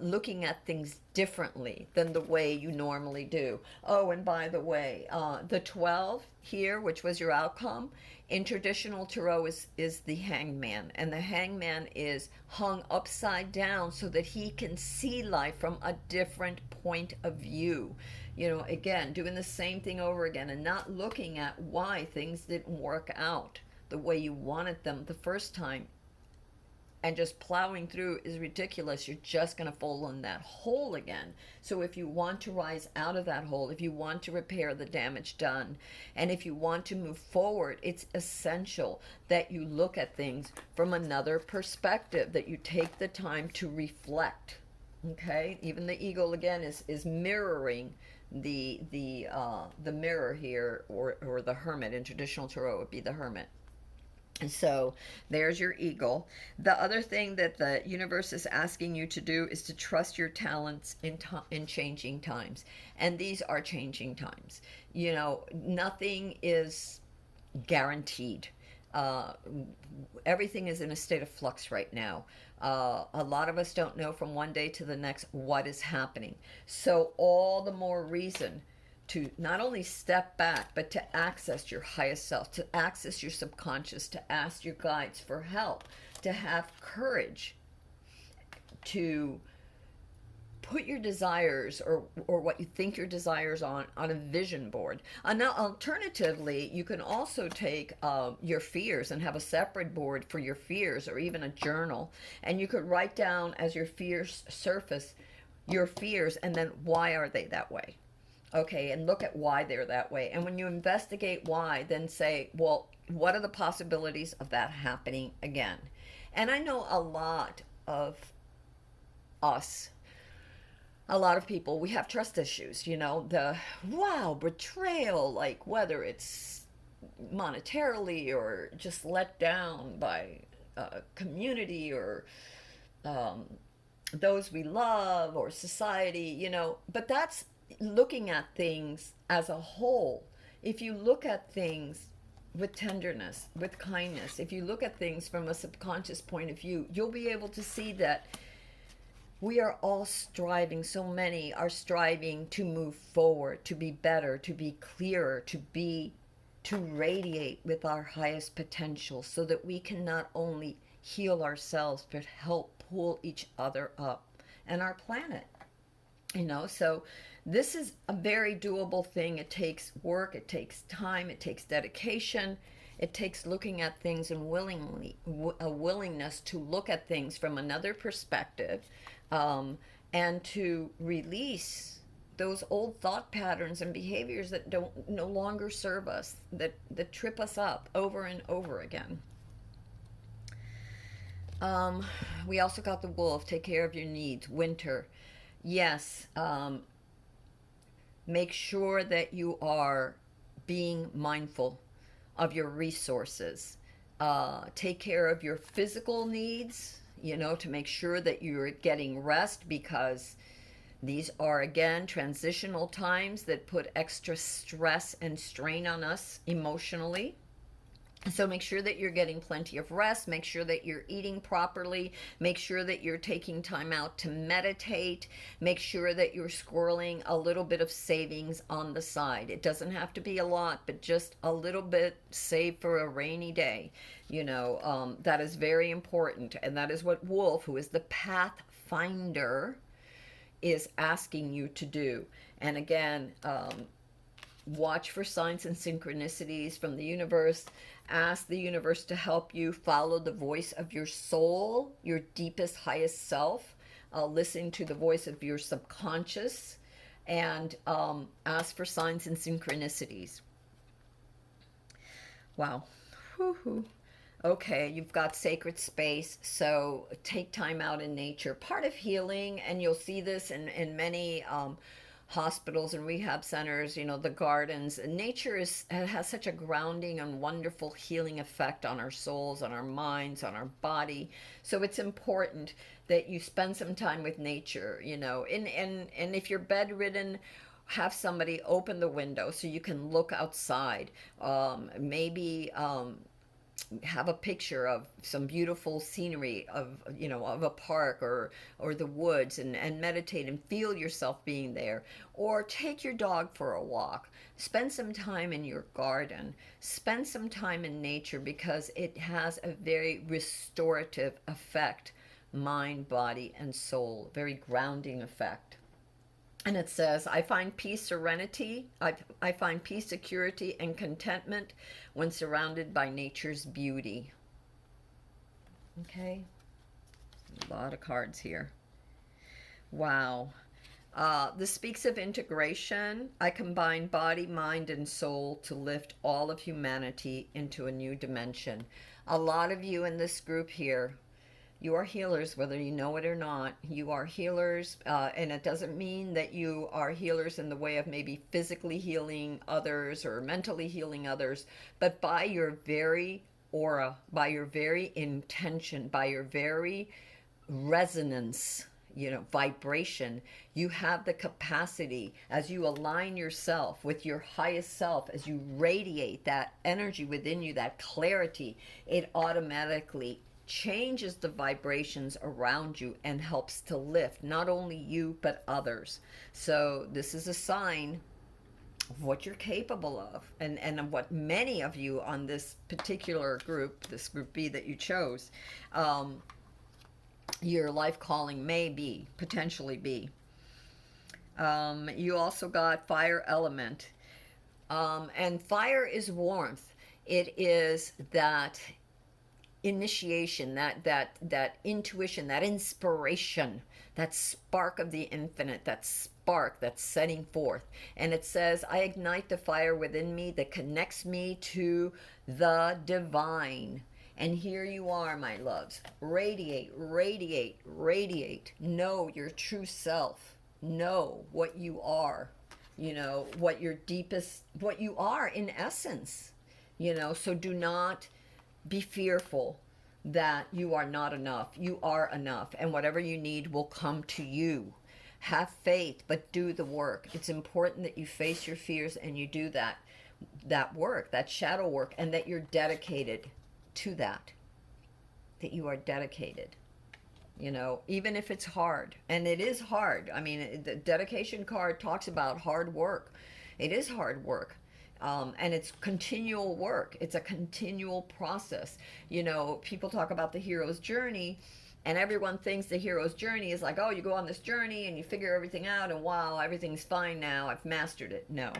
Looking at things differently than the way you normally do. Oh, and by the way, the 12 here, which was your outcome, in traditional tarot is the hangman. And the hangman is hung upside down so that he can see life from a different point of view. Again, doing the same thing over again and not looking at why things didn't work out the way you wanted them the first time, and just plowing through is ridiculous. You're just going to fall in that hole again. So if you want to rise out of that hole, if you want to repair the damage done, and if you want to move forward, it's essential that you look at things from another perspective, that you take the time to reflect. Okay? Even the eagle again is mirroring the mirror here, or the hermit. In traditional tarot, it would be the hermit. So there's your eagle. The other thing that the universe is asking you to do is to trust your talents in changing times. And these are changing times. Nothing is guaranteed. Everything is in a state of flux right now. A lot of us don't know from one day to the next what is happening. So all the more reason to not only step back, but to access your highest self, to access your subconscious, to ask your guides for help, to have courage, to put your desires, or what you think your desires on a vision board. Now, alternatively, you can also take your fears and have a separate board for your fears, or even a journal, and you could write down as your fears surface your fears, and then why are they that way? Okay, and look at why they're that way. And when you investigate why, then say, well, what are the possibilities of that happening again? And I know a lot of us, a lot of people, we have trust issues, the betrayal, like whether it's monetarily or just let down by community, or those we love, or society, but that's looking at things as a whole. If you look at things with tenderness, with kindness, if you look at things from a subconscious point of view, you'll be able to see that we are all striving, so many are striving to move forward, to be better, to be clearer, to radiate with our highest potential, so that we can not only heal ourselves, but help pull each other up and our planet. So this is a very doable thing. It takes work, it takes time, it takes dedication, it takes looking at things and a willingness to look at things from another perspective, and to release those old thought patterns and behaviors that no longer serve us, that trip us up over and over again. We also got the wolf. Take care of your needs. Winter. Yes, make sure that you are being mindful of your resources. Take care of your physical needs, to make sure that you're getting rest, because these are, again, transitional times that put extra stress and strain on us emotionally. So make sure that you're getting plenty of rest. Make sure that you're eating properly. Make sure that you're taking time out to meditate. Make sure that you're squirreling a little bit of savings on the side. It doesn't have to be a lot, but just a little bit saved for a rainy day. That is very important. And that is what Wolf, who is the pathfinder, is asking you to do. And again, watch for signs and synchronicities from the universe. Ask the universe to help you follow the voice of your soul, your deepest, highest self. Listen to the voice of your subconscious, and ask for signs and synchronicities. Wow. Woo-hoo. Okay, you've got sacred space, so take time out in nature. Part of healing, and you'll see this in many hospitals and rehab centers, the gardens. Nature has such a grounding and wonderful healing effect on our souls, on our minds, on our body. So it's important that you spend some time with nature, and if you're bedridden, have somebody open the window so you can look outside. Maybe have a picture of some beautiful scenery of a park or the woods, and meditate and feel yourself being there. Or take your dog for a walk. Spend some time in your garden. Spend some time in nature, because it has a very restorative effect, mind, body, and soul. Very grounding effect. And it says, I find peace, serenity, I find peace, security, and contentment when surrounded by nature's beauty. Okay? A lot of cards here. Wow. This speaks of integration. I combine body, mind, and soul to lift all of humanity into a new dimension. A lot of you in this group here, you are healers, whether you know it or not. You are healers, and it doesn't mean that you are healers in the way of maybe physically healing others or mentally healing others, but by your very aura, by your very intention, by your very resonance, vibration, you have the capacity, as you align yourself with your highest self, as you radiate that energy within you, that clarity, it automatically changes the vibrations around you and helps to lift not only you but others. So this is a sign of what you're capable of, and of what many of you on this particular group, this group B that you chose, your life calling may be, potentially be. You also got fire element, and fire is warmth. It is that initiation, that intuition, that inspiration, that spark of the infinite, that spark that's setting forth. And it says, I ignite the fire within me that connects me to the divine. And here you are, my loves. Radiate, radiate, radiate. Know your true self. Know what you are. What your deepest, what you are in essence. So do not be fearful that you are not enough. You are enough, and whatever you need will come to you. Have faith, but do the work. It's important that you face your fears and you do that work, that shadow work, and that you're dedicated to that you are dedicated, even if it's hard. And it is hard. I mean, the dedication card talks about hard work. It is hard work. And it's continual work. It's a continual process. People talk about the hero's journey, and everyone thinks the hero's journey is like, oh, you go on this journey and you figure everything out, and wow, everything's fine now, I've mastered it. No,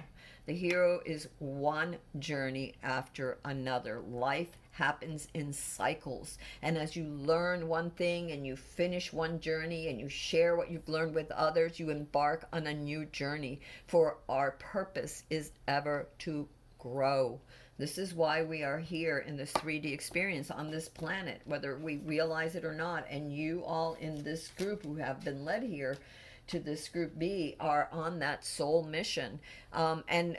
the hero is one journey after another. Life happens in cycles, and as you learn one thing and you finish one journey and you share what you've learned with others, you embark on a new journey, for our purpose is ever to grow. This is why we are here in this 3D experience on this planet, whether we realize it or not. And you all in this group who have been led here to this group B are on that soul mission. And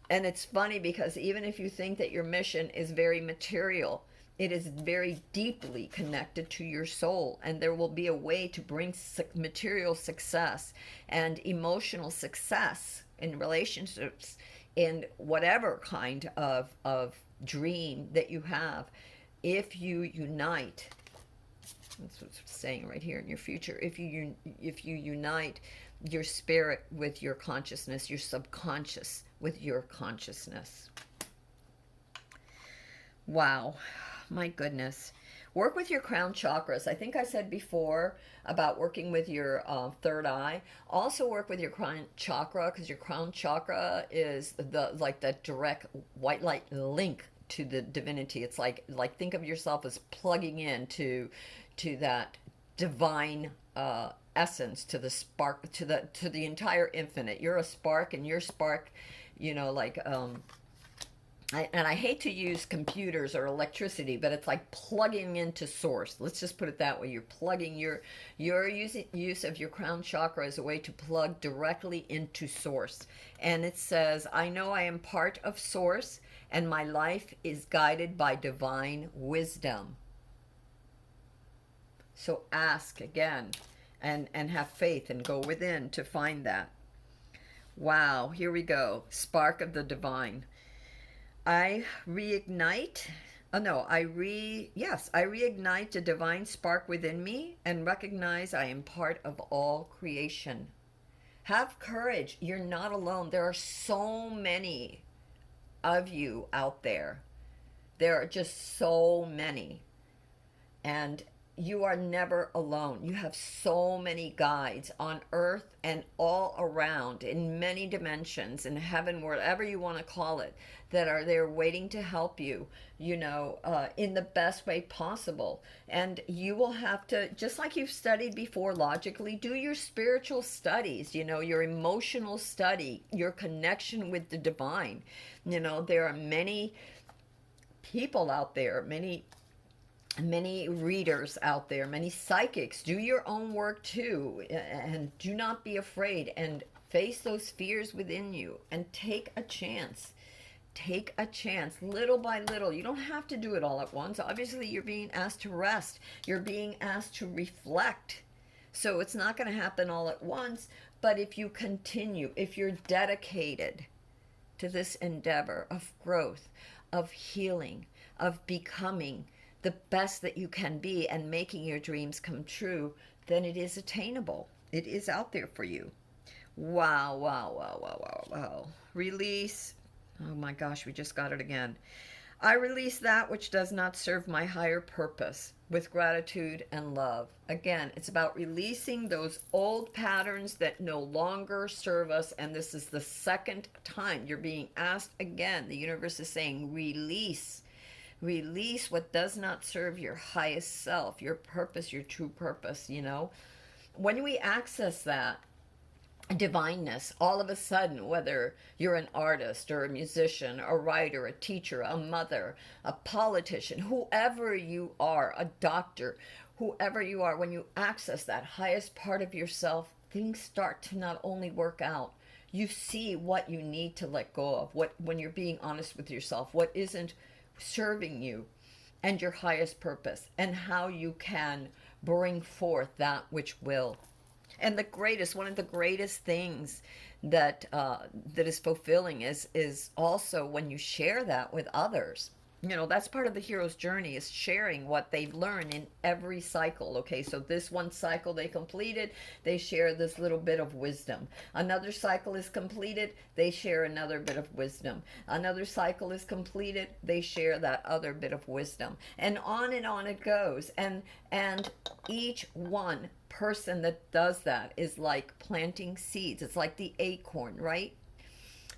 it's funny, because even if you think that your mission is very material, It is very deeply connected to your soul, and there will be a way to bring material success and emotional success in relationships, in whatever kind of dream that you have, if you unite. That's what it's saying right here in your future. If you unite your spirit with your consciousness, your subconscious with your consciousness. Wow, my goodness. Work with your crown chakras. I think I said before about working with your third eye. Also work with your crown chakra, because your crown chakra is the like the direct white light link to the divinity. It's like think of yourself as plugging in to that divine essence, to the spark, to the entire infinite. You're a spark, and your spark, you know, like I hate to use computers or electricity, but it's like plugging into source. Let's just put it that way. You're plugging your use of your crown chakra as a way to plug directly into source. And it says, I know I am part of source, and my life is guided by divine wisdom. So ask again, and have faith, and go within to find that. Wow, here we go. Spark of the divine. I reignite the divine spark within me and recognize I am part of all creation. Have courage. You're not alone. There are so many of you out there. There are just so many. And you are never alone. You have so many guides on earth and all around, in many dimensions, in heaven, whatever you want to call it, that are there waiting to help you, you know, in the best way possible. And you will have to, just like you've studied before logically, do your spiritual studies, you know, your emotional study, your connection with the divine. You know, there are many people out there, many readers out there, many psychics. Do your own work too, and do not be afraid, and face those fears within you, and take a chance. Take a chance, little by little. You don't have to do it all at once. Obviously, you're being asked to rest. You're being asked to reflect. So it's not going to happen all at once, but if you continue, if you're dedicated to this endeavor of growth, of healing, of becoming the best that you can be and making your dreams come true, then it is attainable. It is out there for you. Wow, wow, wow, wow, wow, wow. Release. Oh my gosh, we just got it again. I release that which does not serve my higher purpose with gratitude and love. Again, it's about releasing those old patterns that no longer serve us. And this is the second time you're being asked again. The universe is saying, release. Release what does not serve your highest self, your purpose, your true purpose, you know. When we access that divineness, all of a sudden, whether you're an artist or a musician, a writer, a teacher, a mother, a politician, whoever you are, a doctor, whoever you are, when you access that highest part of yourself, things start to not only work out, you see what you need to let go of, what, when you're being honest with yourself, what isn't serving you and your highest purpose, and how you can bring forth that which will. And one of the greatest things that that is fulfilling is also when you share that with others. You know, that's part of the hero's journey, is sharing what they've learned in every cycle. Okay, so this one cycle they completed, they share this little bit of wisdom. Another cycle is completed, they share another bit of wisdom. Another cycle is completed, they share that other bit of wisdom. And on it goes. And each one person that does that is like planting seeds. It's like the acorn, right?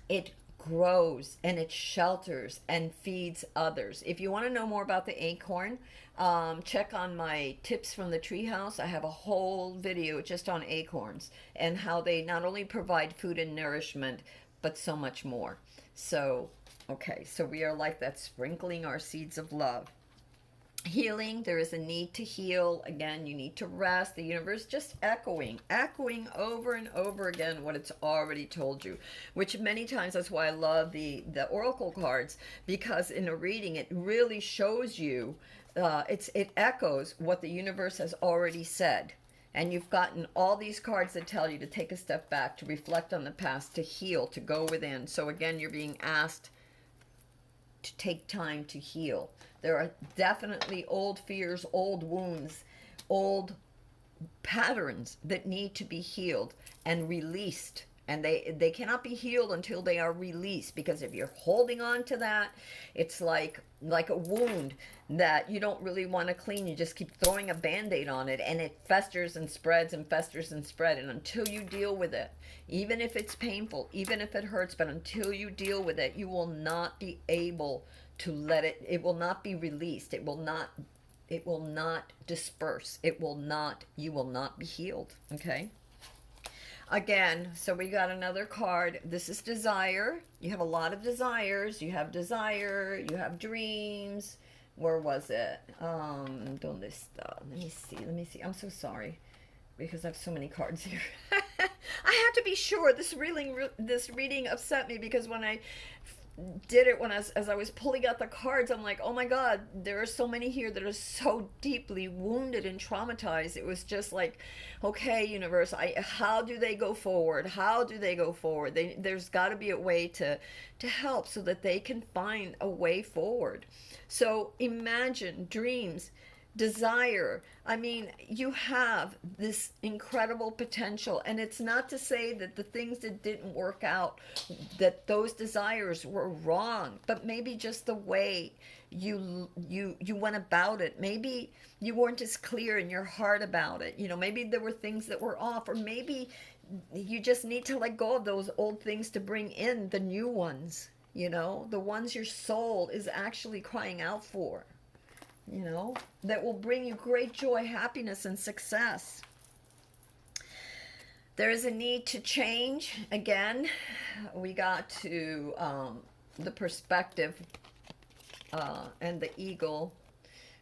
It grows and it shelters and feeds others. If you want to know more about the acorn, check on my tips from the treehouse. I have a whole video just on acorns and how they not only provide food and nourishment, but so much more. So, okay, so we are like that, sprinkling our seeds of love. Healing, there is a need to heal. Again, you need to rest. The universe just echoing over and over again what it's already told you, which many times, that's why I love the oracle cards, because in a reading it really shows you, it echoes what the universe has already said. And you've gotten all these cards that tell you to take a step back, to reflect on the past, to heal, to go within. So again, you're being asked to take time to heal. There are definitely old fears, old wounds, old patterns that need to be healed and released. And they cannot be healed until they are released, because if you're holding on to that, it's like a wound that you don't really want to clean. You just keep throwing a band-aid on it, and it festers and spreads and festers and spreads. And until you deal with it, even if it's painful, even if it hurts, but until you deal with it, you will not be able to let it, it will not be released. It will not disperse. You will not be healed. Okay. Again, so we got another card. This is desire. You have a lot of desires. You have desire, you have dreams. Where was it? Donde está? Let me see. I'm so sorry, because I have so many cards here. I had to be sure. This reading upset me, because when I did it, as I was pulling out the cards, I'm like, oh my God, there are so many here that are so deeply wounded and traumatized. It was just like, okay, universe, how do they go forward? How do they go forward? There's got to be a way to help, so that they can find a way forward. So imagine dreams, desire. I mean, you have this incredible potential, and it's not to say that the things that didn't work out, that those desires were wrong, but maybe just the way you went about it. Maybe you weren't as clear in your heart about it. Maybe there were things that were off, or maybe you just need to let go of those old things to bring in the new ones, the ones your soul is actually crying out for, that will bring you great joy, happiness, and success. There is a need to change. Again, we got to the perspective and the eagle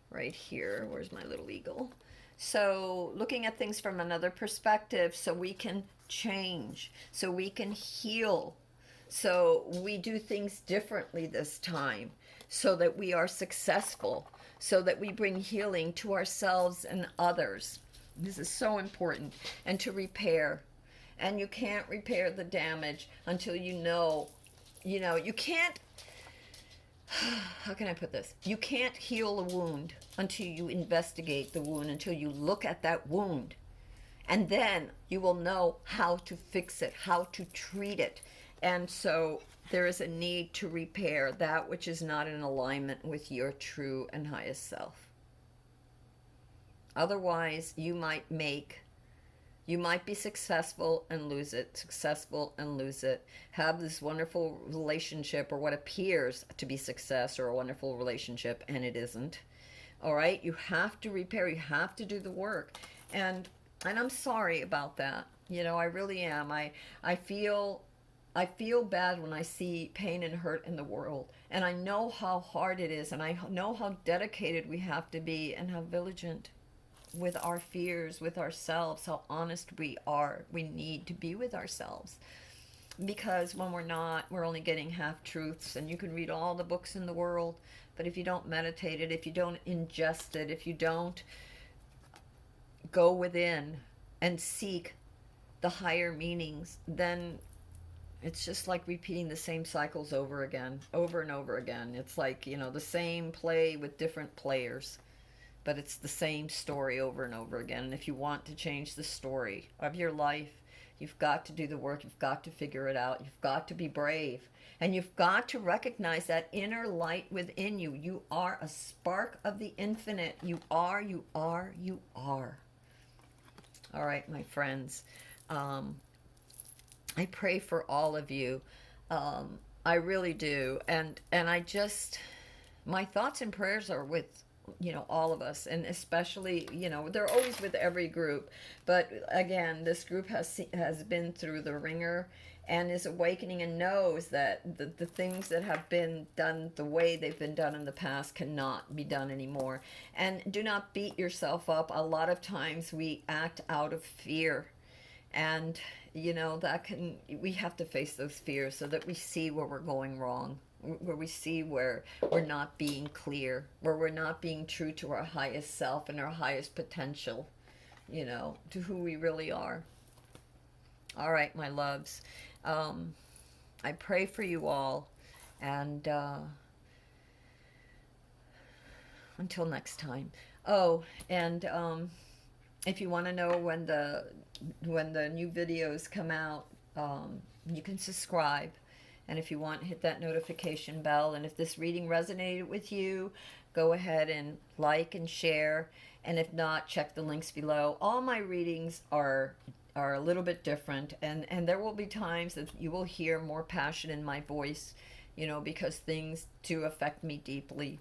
right here. Where's my little eagle? So looking at things from another perspective, so we can change, so we can heal, so we do things differently this time, so that we are successful, so that we bring healing to ourselves and others. This is so important. And to repair. And you can't repair the damage until you can't, how can I put this? You can't heal a wound until you investigate the wound, until you look at that wound. And then you will know how to fix it, how to treat it. And so there is a need to repair that which is not in alignment with your true and highest self. Otherwise, you might be successful and lose it, have this wonderful relationship, or what appears to be success or a wonderful relationship, and it isn't. All right, you have to repair, you have to do the work. And I'm sorry about that. I really am. I feel bad when I see pain and hurt in the world. And I know how hard it is, and I know how dedicated we have to be, and how vigilant with our fears, with ourselves, how honest we are. We need to be with ourselves. Because when we're not, we're only getting half-truths. And you can read all the books in the world, but if you don't meditate it, if you don't ingest it, if you don't go within and seek the higher meanings, then it's just like repeating the same cycles over and over again. It's like, the same play with different players, but it's the same story over and over again. And if you want to change the story of your life, you've got to do the work. You've got to figure it out. You've got to be brave. And you've got to recognize that inner light within you. You are a spark of the infinite. You are, you are, you are. All right, my friends. I pray for all of you. I really do. And I just, my thoughts and prayers are with all of us, and especially, they're always with every group, but again, this group has been through the ringer and is awakening and knows that the things that have been done the way they've been done in the past cannot be done anymore. And do not beat yourself up. A lot of times we act out of fear, and we have to face those fears so that we see where we're going wrong, where we see where we're not being clear, where we're not being true to our highest self and our highest potential, to who we really are. All right, my loves. I pray for you all, and until next time. Oh, and if you want to know when the new videos come out, you can subscribe. And if you want, hit that notification bell. And if this reading resonated with you, go ahead and like and share. And if not, check the links below. All my readings are a little bit different, and there will be times that you will hear more passion in my voice, because things do affect me deeply.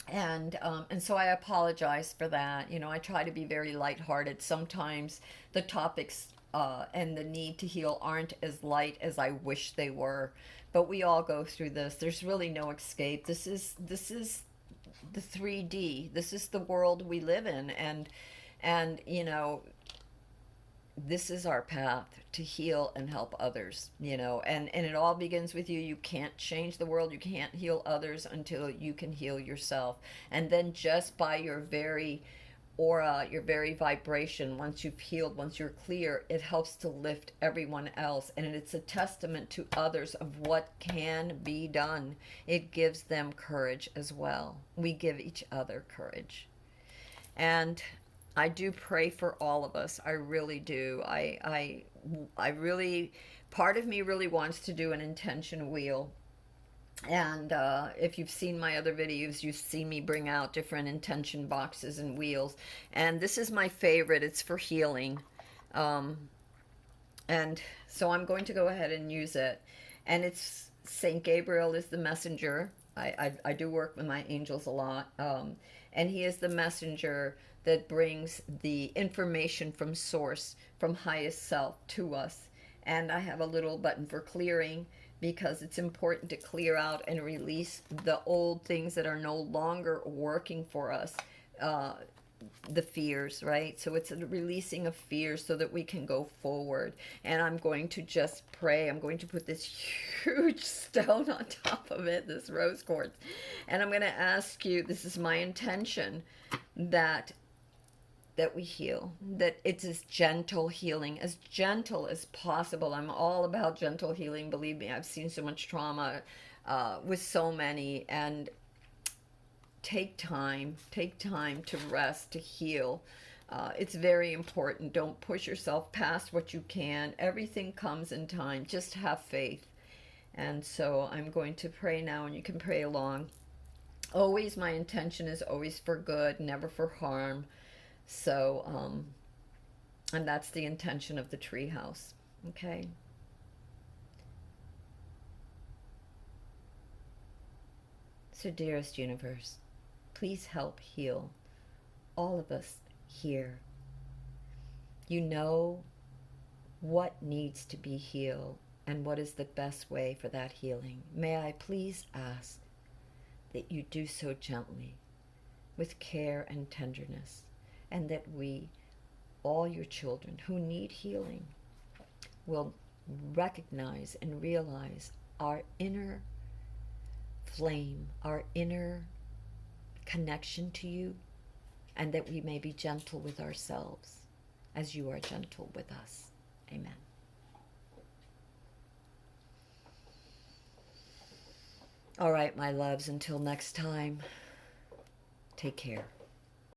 And so I apologize for that. I try to be very lighthearted. Sometimes the topics and the need to heal aren't as light as I wish they were, but we all go through this. There's really no escape. This is the 3D. This is the world we live in, and this is our path to heal and help others, and it all begins with you. You can't change the world, you can't heal others until you can heal yourself. And then just by your very aura, your very vibration, once you've healed, once you're clear, it helps to lift everyone else, and it's a testament to others of what can be done. It gives them courage as well. We give each other courage. And I do pray for all of us. I really do. I really, part of me really wants to do an intention wheel. And if you've seen my other videos, you've seen me bring out different intention boxes and wheels. And this is my favorite. It's for healing. And so I'm going to go ahead and use it. And it's Saint Gabriel is the messenger. I do work with my angels a lot. And he is the messenger that brings the information from source, from highest self to us. And I have a little button for clearing, because it's important to clear out and release the old things that are no longer working for us, the fears, right? So it's a releasing of fears so that we can go forward. And I'm going to just pray. I'm going to put this huge stone on top of it, this rose quartz. And I'm going to ask you, this is my intention, that we heal, that it's as gentle healing, as gentle as possible. I'm all about gentle healing. Believe me, I've seen so much trauma with so many. And take time to rest, to heal. It's very important. Don't push yourself past what you can. Everything comes in time. Just have faith. And so I'm going to pray now, and you can pray along. Always, my intention is always for good, never for harm. So, and that's the intention of the treehouse. Okay. So, dearest universe, please help heal all of us here. You know what needs to be healed and what is the best way for that healing. May I please ask that you do so gently, with care and tenderness, and that we, all your children who need healing, will recognize and realize our inner flame, our inner connection to you, and that we may be gentle with ourselves as you are gentle with us. Amen. All right, my loves, until next time, take care.